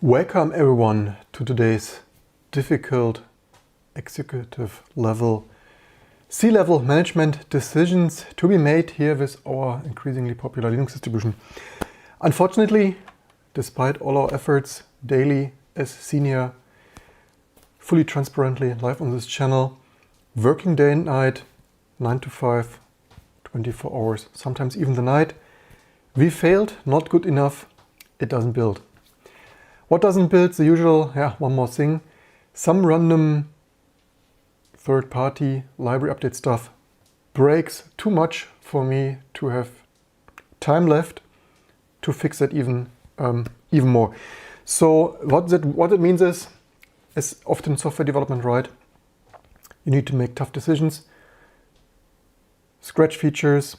Welcome everyone to today's difficult executive level, C-level management decisions to be made here with our increasingly popular Linux distribution. Unfortunately, despite all our efforts daily as senior, fully transparently live on this channel, working day and night, 9 to 5, 24 hours, sometimes even the night, we failed, not good enough, it doesn't build. What doesn't build? The usual, one more thing. Some random third-party library update stuff breaks too much for me to have time left to fix it even more. So what it means is, as often in software development, right? You need to make tough decisions, scratch features,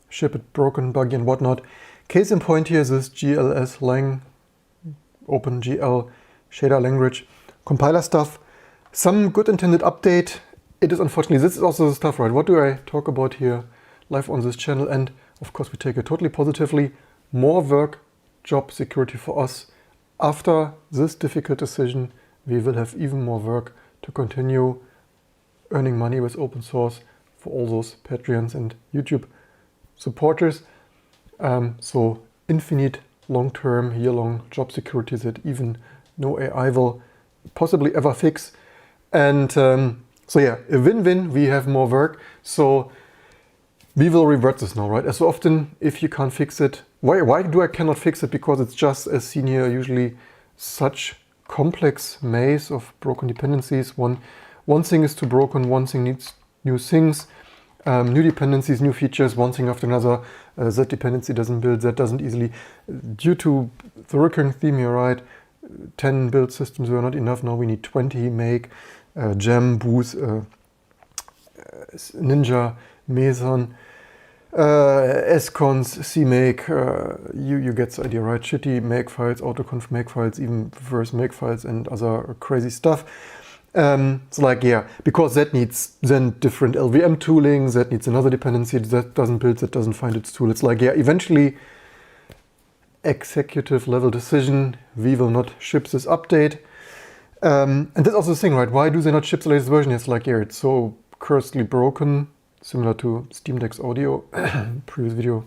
ship it broken, buggy, and whatnot. Case in point here is this GLS Lang OpenGL shader language compiler stuff. Some good intended update. It is unfortunately, this is also the stuff, right? What do I talk about here live on this channel? And of course we take it totally positively. More work, job security for us. After this difficult decision, we will have even more work to continue earning money with open source for all those Patreons and YouTube supporters. So infinite long-term, year-long job security that even no AI will possibly ever fix. And so yeah, a win-win, we have more work. So we will revert this now, right? As so often, if you can't fix it, why do I cannot fix it? Because it's just, as senior, usually such complex maze of broken dependencies. One thing is too broken, one thing needs new things. New dependencies, new features, one thing after another. That dependency doesn't build, that doesn't easily. Due to the recurring theme here, right? 10 build systems were not enough, now we need 20, make, Gem, Booth, Ninja, Meson, Scons, CMake, you get the idea, right? Shitty makefiles, autoconf makefiles, even reverse makefiles and other crazy stuff. It's like, yeah, because that needs then different LVM tooling, that needs another dependency, that doesn't build, that doesn't find its tool. It's like, yeah, eventually executive level decision, we will not ship this update. And that's also the thing, right? Why do they not ship the latest version? It's like, yeah, it's so cursedly broken, similar to Steam Deck's audio, previous video,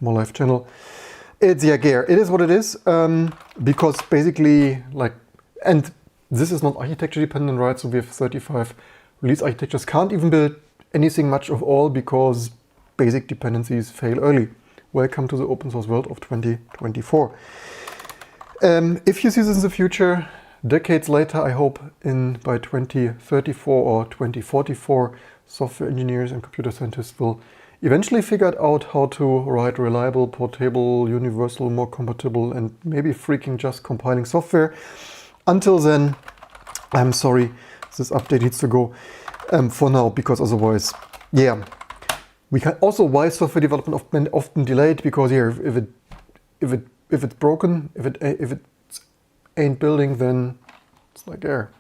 more live channel. It's, yeah, it is what it is, because basically, like, and this is not architecture dependent, right? So we have 35 release architectures, can't even build anything much of all because basic dependencies fail early. Welcome to the open source world of 2024. If you see this in the future, decades later, I hope by 2034 or 2044, software engineers and computer scientists will eventually figure out how to write reliable, portable, universal, more compatible, and maybe freaking just compiling software. Until then, I'm sorry, this update needs to go for now, because otherwise, yeah. We can also, why software development often delayed, because here, if it's broken, if it ain't building, then it's like air.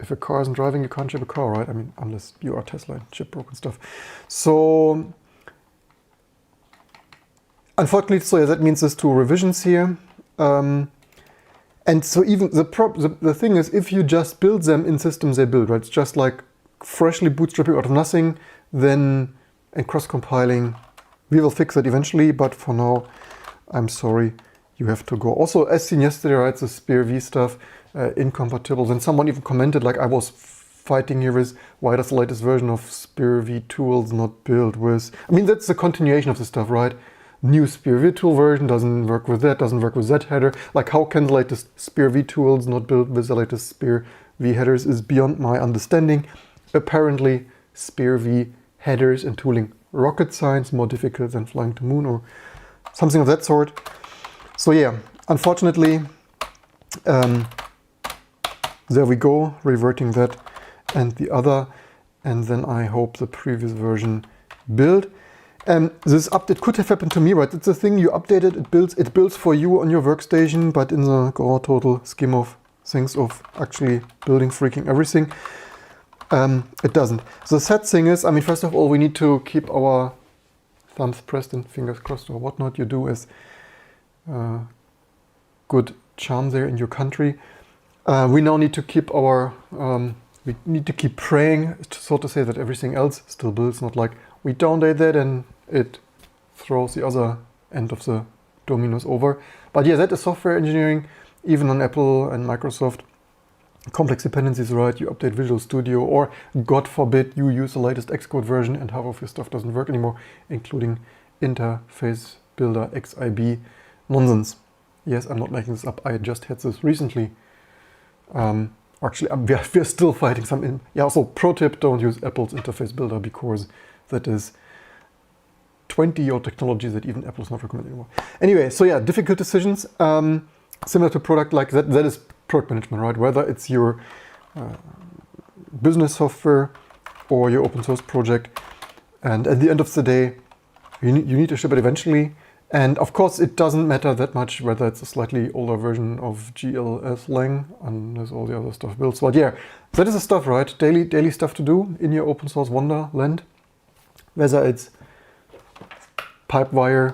If a car isn't driving, you can't ship a car, right? I mean, unless you are Tesla and ship broken stuff. So unfortunately, so yeah, that means there's 2 revisions here. And so even the thing is, if you just build them in systems they build, right? It's just like freshly bootstrapping out of nothing, then and cross-compiling. We will fix it eventually, but for now, I'm sorry, you have to go. Also, as seen yesterday, right, the SPIR-V stuff, incompatible. And someone even commented, like, I was fighting here with, why does the latest version of SPIR-V tools not build with? I mean, that's the continuation of the stuff, right? New SPIR-V tool version doesn't work with that header. Like, how can the latest SPIR-V tools not build with the latest SPIR-V headers is beyond my understanding. Apparently, SPIR-V headers and tooling rocket science, more difficult than flying to moon or something of that sort. So yeah, unfortunately, there we go, reverting that and the other. And then I hope the previous version build. This update could have happened to me, right? It's a thing you updated, it builds for you on your workstation, but in the total scheme of things of actually building freaking everything, it doesn't. So the sad thing is, I mean, first of all, we need to keep our thumbs pressed and fingers crossed or whatnot you do as good charm there in your country. We now need to keep our, we need to keep praying, so to say, that everything else still builds, not like we download that and it throws the other end of the dominoes over. But yeah, that is software engineering, even on Apple and Microsoft. Complex dependencies, right? You update Visual Studio, or God forbid you use the latest Xcode version and half of your stuff doesn't work anymore, including Interface Builder XIB nonsense. Yes, I'm not making this up. I just had this recently. Actually, we're still fighting some. Yeah, also pro tip: don't use Apple's Interface Builder because that is 20-year technology that even Apple's not recommending anymore. Anyway, so yeah, difficult decisions. Similar to product like that. That is product management, right? Whether it's your business software or your open source project, and at the end of the day, you need to ship it eventually. And of course, it doesn't matter that much whether it's a slightly older version of GLS Lang, unless all the other stuff builds. But yeah, that is the stuff, right? Daily stuff to do in your open source wonderland. Whether it's Pipewire,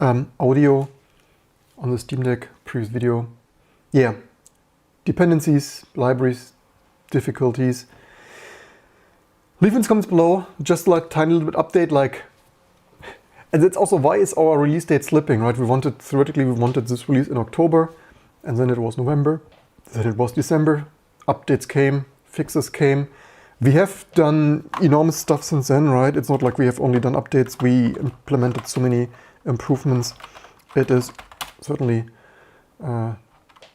audio on the Steam Deck, previous video. Yeah, dependencies, libraries, difficulties. Leave in the comments below, just like tiny little bit update, like. And that's also why is our release date slipping, right? Theoretically, we wanted this release in October, and then it was November, then it was December. Updates came, fixes came. We have done enormous stuff since then, right? It's not like we have only done updates. We implemented so many improvements. It is certainly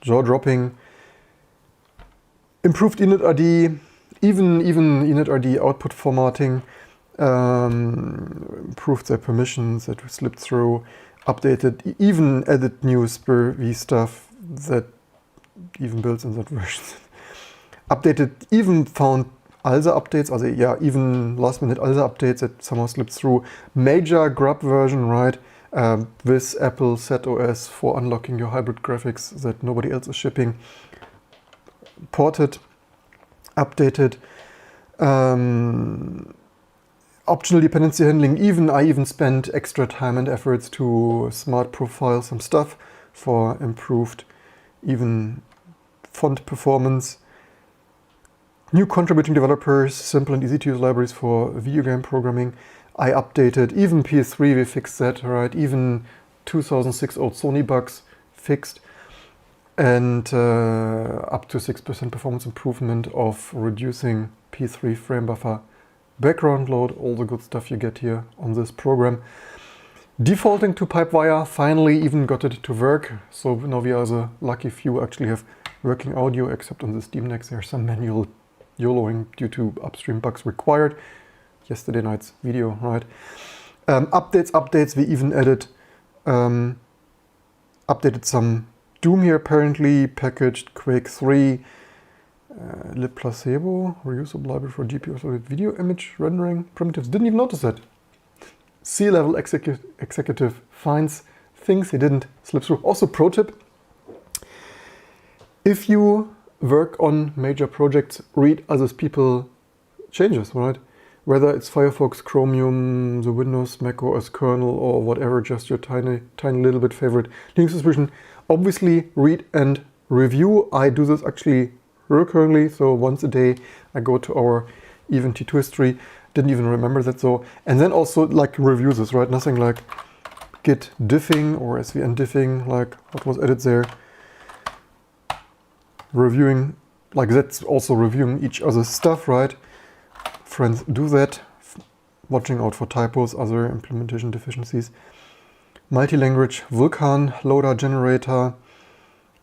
jaw-dropping. Improved initRD, even initRD output formatting. Improved their permissions that slipped through, updated, even added new SPIR-V stuff that even builds in that version. Updated, even found ALSA updates, also yeah, even last minute ALSA updates that somehow slipped through. Major grub version, right, with Apple ZOS for unlocking your hybrid graphics that nobody else is shipping. Ported, updated. Optional dependency handling, I even spent extra time and efforts to smart profile some stuff for improved even font performance. New contributing developers, simple and easy to use libraries for video game programming. I updated, even PS3 we fixed that, right? Even 2006 old Sony bugs fixed. And up to 6% performance improvement of reducing P3 frame buffer background load, all the good stuff you get here on this program. Defaulting to Pipewire, finally even got it to work. So now we are the lucky few actually have working audio, except on the Steam Deck there's some manual YOLOing due to upstream bugs required. Yesterday night's video, right? Updates, we even added, updated some Doom here apparently, packaged Quake 3, libplacebo, reusable library for GPU video image rendering primitives. Didn't even notice that. C-level executive finds things he didn't slip through. Also pro tip, if you work on major projects, read other people's changes, right? Whether it's Firefox, Chromium, the Windows, Mac OS kernel, or whatever, just your tiny little bit favorite Linux distribution. Obviously read and review. I do this actually recurrently, so once a day I go to our Even T2 history, didn't even remember that, so, and then also like review this, right? Nothing like git diffing or svn diffing, like what was added there. Reviewing, like that's also reviewing each other's stuff, right? Friends do that. Watching out for typos, other implementation deficiencies. Multi-language Vulkan loader generator.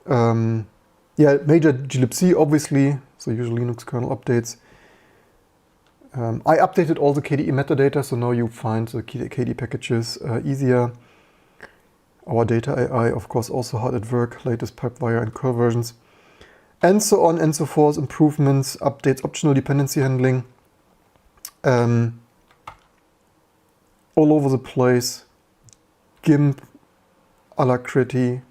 Yeah, major glibc obviously, so usual Linux kernel updates. I updated all the KDE metadata, so now you find the KDE packages easier. Our data AI, of course, also hard at work, latest Pipewire and curl versions. And so on and so forth, improvements, updates, optional dependency handling. All over the place. GIMP, Alacrity,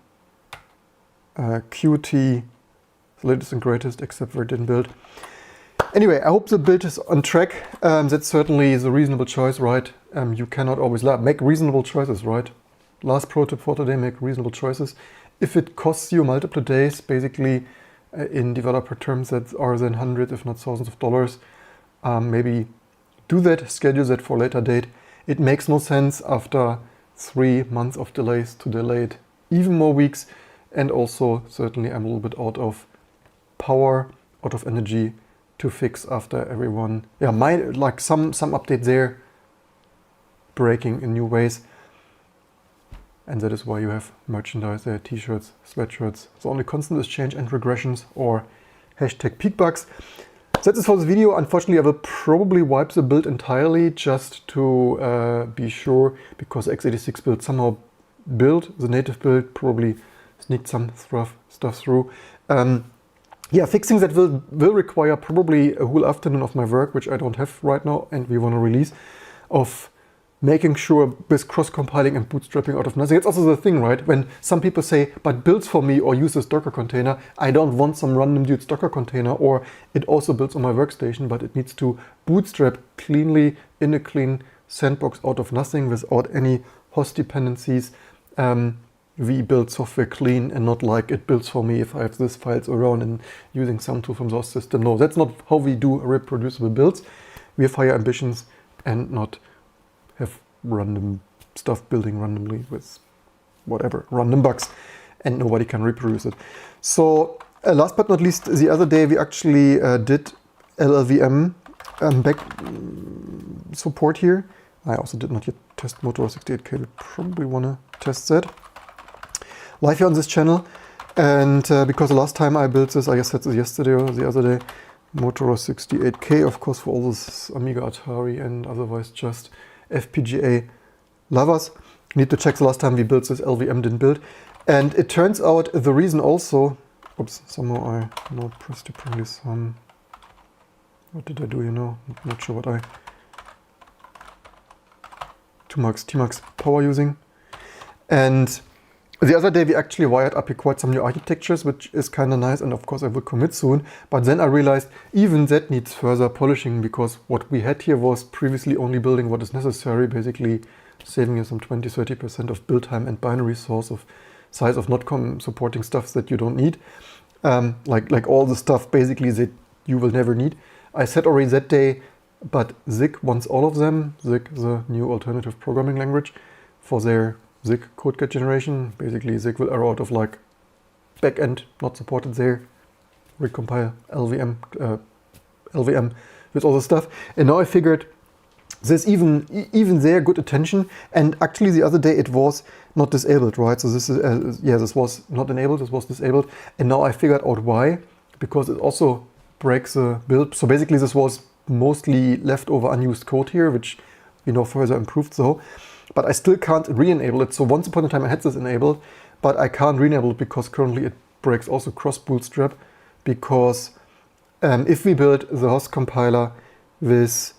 Qt, the latest and greatest, except for it didn't build. Anyway, I hope the build is on track. That's certainly the reasonable choice, right? You cannot always make reasonable choices, right? last pro tip for today, make reasonable choices. If it costs you multiple days, basically in developer terms that are then hundreds if not thousands of dollars, maybe do that, schedule that for a later date. It makes no sense after 3 months of delays to delay it even more weeks. And also certainly I'm a little bit out of power, out of energy to fix after everyone, like some update there, breaking in new ways. And that is why you have merchandise there, t-shirts, sweatshirts. The only constant is change and regressions, or hashtag peak bugs. That is for this video. Unfortunately, I will probably wipe the build entirely just to be sure, because x86 build somehow built, the native build probably sneaked some stuff through. Yeah, fixing that will require probably a whole afternoon of my work, which I don't have right now, and we want to release, of making sure with cross-compiling and bootstrapping out of nothing. It's also the thing, right? When some people say, but builds for me or use this Docker container, I don't want some random dude's Docker container, or it also builds on my workstation, but it needs to bootstrap cleanly in a clean sandbox out of nothing without any host dependencies. We build software clean and not like it builds for me if I have these files around and using some tool from the host system. No, that's not how we do reproducible builds. We have higher ambitions and not have random stuff building randomly with whatever, random bugs, and nobody can reproduce it. So last but not least, the other day we actually did LLVM back support here. I also did not yet test Motorola 68K. We probably want to test that live here on this channel. And because the last time I built this, I guess that's yesterday or the other day, Motorola 68K, of course, for all this Amiga, Atari, and otherwise just FPGA lovers. Need to check the last time we built this, LVM didn't build. And it turns out the reason also, oops, somehow I not pressed it probably some, what did I do, you know, not sure what I, Tmux power using. And the other day we actually wired up here quite some new architectures, which is kind of nice, and of course I will commit soon. But then I realized even that needs further polishing, because what we had here was previously only building what is necessary, basically saving you some 20-30% of build time and binary source of size of not supporting stuff that you don't need. Like all the stuff basically that you will never need. I said already that day, but Zig wants all of them. Zig, the new alternative programming language for their Zig code get generation. Basically Zig will error out of like backend not supported there, recompile LVM with all the stuff. And now I figured there's even there good attention, and actually the other day it was not disabled, right? So this is this was not enabled, this was disabled, and now I figured out why, because it also breaks the build. So basically this was mostly leftover unused code here, which we know further improved though. But I still can't re-enable it. So once upon a time I had this enabled, but I can't re-enable it because currently it breaks also cross-bootstrap, because if we build the host compiler with,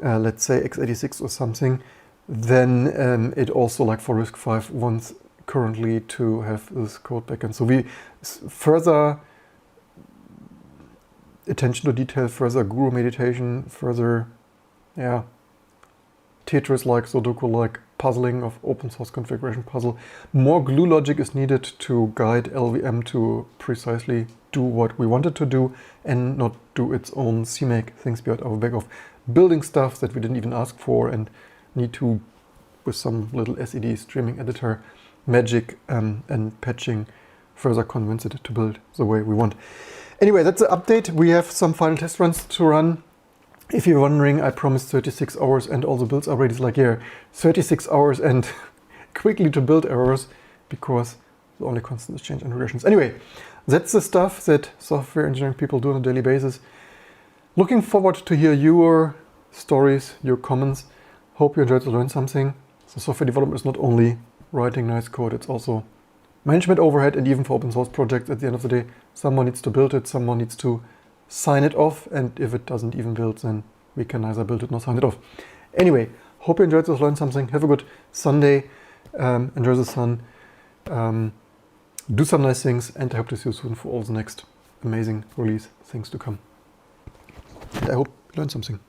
let's say, x86 or something, then it also, like for RISC-V, wants currently to have this code backend. So we further attention to detail, further guru meditation, further, Tetris-like, Sudoku-like puzzling of open source configuration puzzle. More glue logic is needed to guide LVM to precisely do what we want it to do and not do its own CMake things behind our back of building stuff that we didn't even ask for and need to, with some little SED streaming editor magic and patching, further convince it to build the way we want. Anyway, that's the update. We have some final test runs to run. If you're wondering, I promised 36 hours and all the builds are ready. It's like, 36 hours and quickly to build errors, because the only constant is change and regressions. Anyway, that's the stuff that software engineering people do on a daily basis. Looking forward to hear your stories, your comments. Hope you enjoyed to learn something. So software development is not only writing nice code, it's also management overhead, and even for open source projects at the end of the day, someone needs to build it, someone needs to sign it off, and if it doesn't even build, then we can neither build it nor sign it off. Anyway, hope you enjoyed this, learned something. Have a good Sunday, enjoy the sun, do some nice things, and I hope to see you soon for all the next amazing release things to come. And I hope you learned something.